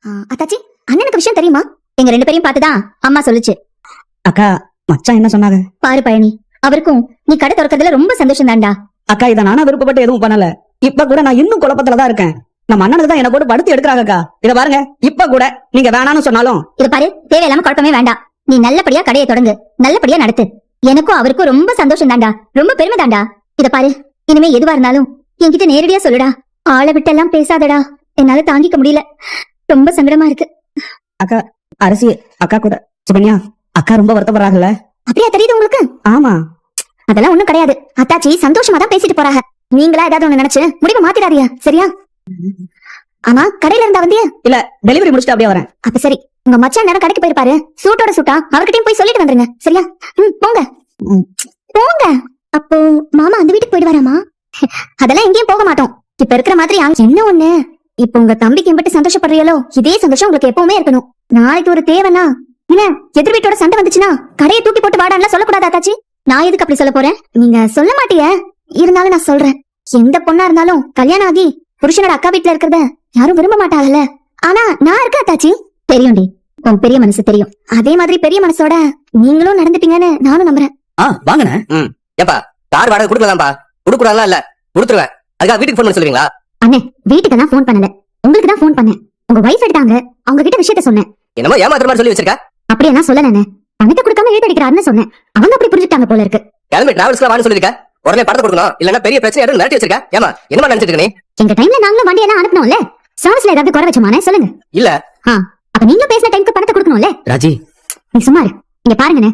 அத்தாச்சி, அண்ணனுக்கு விஷயம் தெரியுமா? எங்க 2 பேரையும் பார்த்துதான் அம்மா சொல்லுச்சு. அக்கா, மச்சான் என்ன சொன்னாங்க? பாரு பழனி, அவருக்கும் நீ கடை திறக்கிறதுல ரொம்ப சந்தோஷம் தான்டா. அக்கா, இதை நானா விருப்பப்பட்டு எதுவும் பண்ணல. இப்ப கூட நான் இன்னும் குழப்பத்துலதான் இருக்கேன். நம்ம அண்ணனுக்கு தான் என்ன போட்டு படுத்து எடுக்கிறாங்கக்கா. இத பாருங்க, இப்ப கூட நீங்க வேணான்னு சொன்னாலும் இத பாரு, தேவையில்லாம குழப்பமே வேண்டாம். நீ நல்லபடியா கடையை தொடங்கு, நல்லபடியா நடத்து. எனக்கும் அவருக்கும் ரொம்ப சந்தோஷம் தான்டா, ரொம்ப பெருமை தான்டா. இத பாரு, இனிமே எதுவா இருந்தாலும் என்கிட்ட நேரடியா சொல்லுடா. ஆளை விட்டெல்லாம் பேசாதடா, என்னால தாங்கிக்க முடியல, ரொம்ப சங்கடமா இருக்கு. அக்கா, அரசி அக்கா கூட சுகன்யா அக்கா ரொம்ப வருத்தப்படுறாங்கல்ல? அப்படியா தெரியுது உங்களுக்கு? ஆமா. அதெல்லாம் ஒண்ணும் கிடையாது. அத்தாச்சி சந்தோஷமா தான் பேசிட்டு போறாங்க. நீங்களா ஏதாவது ஒண்ணு நினைச்சு முடிவு மாத்திராதீங்க, சரியா? ஆமா, கடையில இருந்தா வந்தியா? இல்ல, டெலிவரி முடிச்சுட்டு அப்படியே வரேன். அப்ப சரி, உங்க மச்சான் நேரம் கடைக்கு போயிருப்பாரு. சூட்டோட சூட்டா அவர்கிட்டயும் போய் சொல்லிட்டு வந்துருங்க, சரியா? போங்க போங்க. அப்போ மாமா அந்த வீட்டுக்கு போயிட்டு வராமா? அதெல்லாம் எங்கேயும் போக மாட்டோம். இப்ப இருக்கிற மாதிரி என்ன ஒண்ணு, இப்ப உங்க தம்பிக்கு எம்பிட்டு சந்தோஷப்படுறீங்களோ இதே சந்தோஷம் உங்களுக்கு எப்பவுமே இருக்கணும். நாளைக்கு ஒரு தேவைன்னா என்ன, எதிர் வீட்டோட சண்டை வந்துச்சுன்னா கடையை தூக்கி போட்டு வாடான்லாம் சொல்லக்கூடாது அத்தாச்சி. நான் எதுக்கு அப்படி சொல்ல போறேன்? நீங்க சொல்ல மாட்டிய, இருந்தாலும் நான் சொல்றேன். எந்த பொண்ணா இருந்தாலும் கல்யாணம் ஆகி புருஷனோட அக்கா வீட்டுல இருக்கிறத யாரும் விரும்ப மாட்டாங்கல்ல. ஆனா நான் இருக்க அத்தாச்சி. தெரியும்டி, உன் பெரிய மனசு தெரியும். அதே மாதிரி பெரிய மனசோட நீங்களும் நடந்துப்பீங்கன்னு நானும் நம்புறேன். வாங்கண்ணே. ஏப்பா, கார் வாடகை கொடுக்கலாம்பா. கொடுக்கூடாதுலாம் இல்ல, கொடுத்துருவேன். அதுக்காக வீட்டுக்கு போன் பண்ண சொல்லுவீங்களா? அண்ணே, வீட்டுக்கு தான் போன் பண்ணல, உங்களுக்கு தான் போன் பண்ணேன். உங்க வைஃப் எடுத்தாங்க, அவங்க கிட்ட விஷயத்த சொன்னேன். என்னமோ ஏமாத்துற மாதிரி சொல்லி வச்சிருக்க. அப்படியே சொல்லலண்ணே, பணத்தை கொடுக்காம ஏத்தடிக்கிறாருன்னு சொன்னேன். அவங்க அப்படி புரிஞ்சுட்டாங்க போல இருக்கு. கிளம்பி டிராவல்ஸ்ல வான்னு சொல்லிருக்க. உடனே பணத்தை கொடுக்கணும், இல்லன்னா பெரிய பிரச்சனை யாரும் மிரட்டி வச்சிருக்க. ஏமா, என்னமா நினைச்சிட்டு இருக்க நீ? எங்க டைம்ல நாங்களும் வண்டியெல்லாம் அனுப்பணும்ல. சர்வீஸ்ல ஏதாவது குறை வச்சோமானே சொல்லுங்க. இல்ல, அப்ப நீங்க பேசின டைம்க்கு பணத்தை கொடுக்கணும்ல. ராஜி, நீ சும்மா இரு. இங்க பாருங்கண்ணே,